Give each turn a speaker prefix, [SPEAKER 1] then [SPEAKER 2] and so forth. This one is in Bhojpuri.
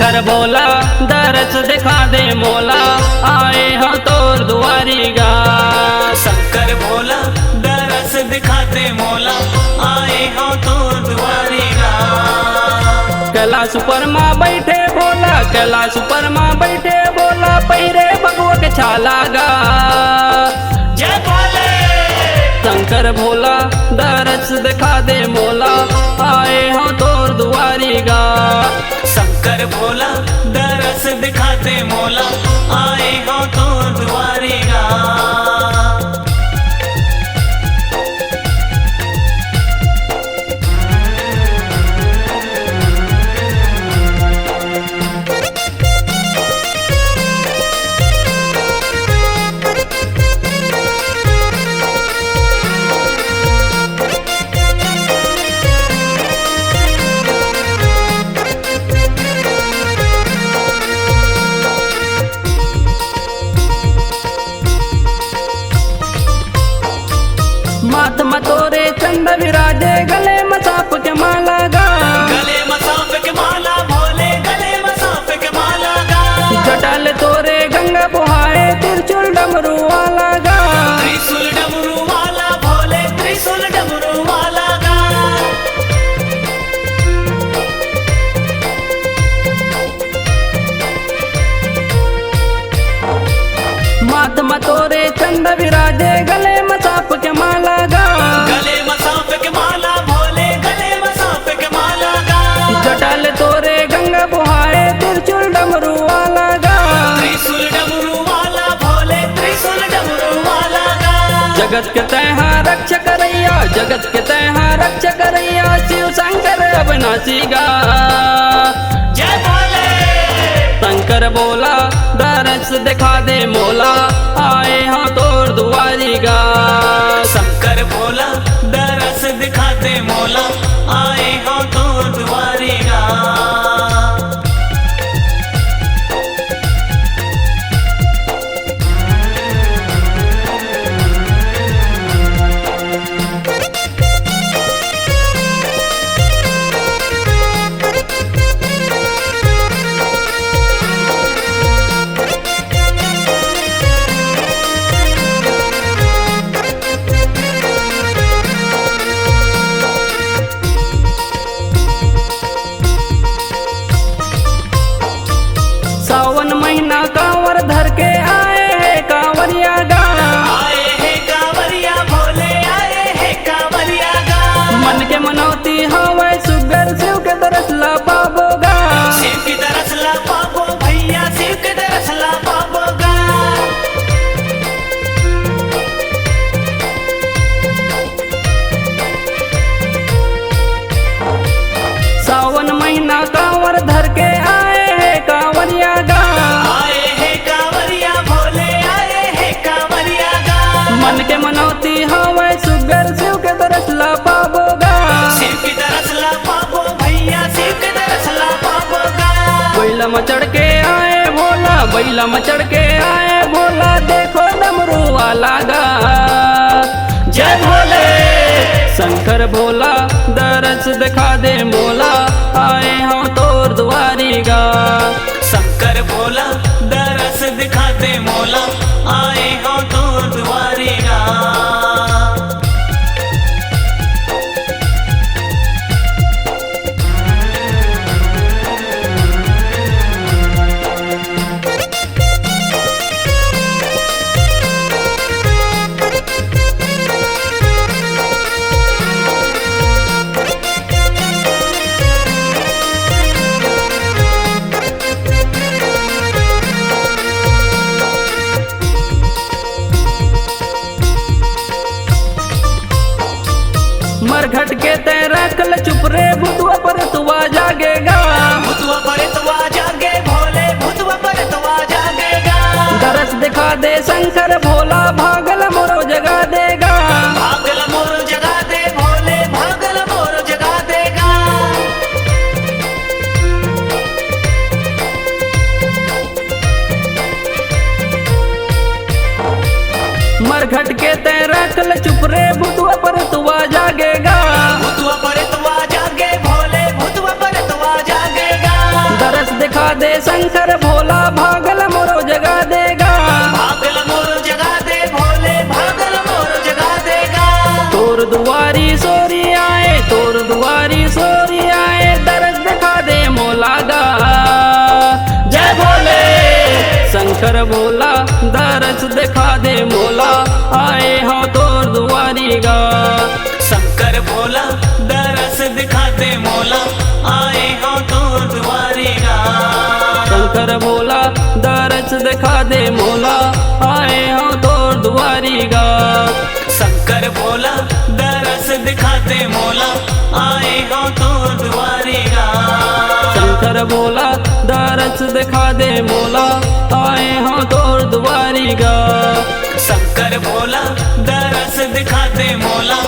[SPEAKER 1] शंकर भोला दरस दिखा दे मोला, आए हम तोर दुआरी गा।
[SPEAKER 2] शंकर भोला दरस दिखा दे मोला, आए हम तोर दुआरी गा।
[SPEAKER 1] कैलाश पर माँ बैठे भोला, कैलाश पर माँ बैठे भोला, पहिरे भगवा के छाला गा।
[SPEAKER 2] जय भोले।
[SPEAKER 1] शंकर भोला दरस दिखा दे मोला, आए हम तोर दुआरी गा।
[SPEAKER 2] शंकर भोला दरस दिखा दे मोला, आए हम तोर दुआरी गा।
[SPEAKER 1] माथ मतोरे चंद विराजे, गले में सांप के माला गा।
[SPEAKER 2] गले में सांप के माला भोले, गले में सांप के माला गा।
[SPEAKER 1] जटाल तोरे गंगा बुहाए, त्रिशूल डमरू वाला गा।
[SPEAKER 2] त्रिशूल डमरू वाला भोले, त्रिशूल डमरू वाला गा।
[SPEAKER 1] माथ मतोरे चंद विराजे, गले में सांप के माला गा।
[SPEAKER 2] गले में सांप के माला भोले, गले में सांप के माला गा।
[SPEAKER 1] जटाल तोरे गंगा बुहाए, त्रिशूल डमरू वाला गा।
[SPEAKER 2] त्रिशूल डमरू वाला भोले, त्रिशूल डमरू वाला गा।
[SPEAKER 1] जगत के तैहा रक्ष करैया, जगत के तैहा रक्ष करैया, शिव शंकर अविनाशी गा।
[SPEAKER 2] जय भोले।
[SPEAKER 1] शंकर भोला दरस दिखा दे मोला, आए हाँ तोर दुआरी गा।
[SPEAKER 2] शंकर भोला दरस दिखा दे मोला, आए हो तोर दुआरी गा।
[SPEAKER 1] सावन महीना कांवर धर के आए है कांवरिया गा।
[SPEAKER 2] आए है कांवरिया भोले, आए है कांवरिया गा।
[SPEAKER 1] मन के मनौती हवे सुगर, शिव के दरस ला पाबो गा।
[SPEAKER 2] शिव की तरस ला पाबो भैया, शिव की तरस ला पाबो गा।
[SPEAKER 1] सावन महीना कांवर धर के आए है कांवरिया गा।
[SPEAKER 2] आए है कांवरिया भोले, आए है कांवरिया गा।
[SPEAKER 1] मन के मनौती हवे सुगर, शिव के दरस ला पाबो गा।
[SPEAKER 2] शिव की तरस ला पाबो भैया, शिव की तरस ला पाबो गा।
[SPEAKER 1] बैला में चढ़ के आए भोला, बैला में चढ़ के आए भोला, देखो डमरू वाला गा। जय भोले। शंकर भोला दरस दिखा दे मोला, आए हाँ तोर दुआरी गा।
[SPEAKER 2] शंकर भोला दरस दिखा दे मोला, आए हो तोर दुआरी गा।
[SPEAKER 1] मरघट के तेरा कल चुप रे, भूतवा पर तुआ जागेगा।
[SPEAKER 2] भूतवा पर तुआ जागे भोले, भूतवा पर तुआ जागेगा।
[SPEAKER 1] दरस दिखा दे शंकर भोला, भागल मोरो जगा देगा।
[SPEAKER 2] भागल मोर जगा दे भोले, भागल मोर जगा देगा।
[SPEAKER 1] मरघट के तेरा कल चुप रे, भूतवा पर तुआ जागेगा।
[SPEAKER 2] भूतवा पर तुआ जागे भोले, भूतवा पर तुआ जागेगा।
[SPEAKER 1] दरस दिखा दे शंकर भोला, भागल मोरो जगा देगा।
[SPEAKER 2] भागल मोर जगा दे भोले, भागल मोर जगा देगा।
[SPEAKER 1] तोर दुआरी सोरी आए, तोर दुआरी सोरी आए, दर्द दिखा दे मोला गा। जय भोले शंकर भोला, दर्द दिखा दे मोला, आए हो तोर दुआरी गा।
[SPEAKER 2] शंकर भोला दरस दिखा दे मोला, आए हो तोर दुआरी गा।
[SPEAKER 1] शंकर भोला दर्द दिखा दे मोला, आए हो तोर दुआरी गा।
[SPEAKER 2] शंकर भोला दरस दिखा दे मोला, आए हो तोर दुआरी गा।
[SPEAKER 1] शंकर भोला दर्द दिखा दे मोला, आए हो तोर दुआरी गा।
[SPEAKER 2] शंकर भोला दरस दिखा दे मोला,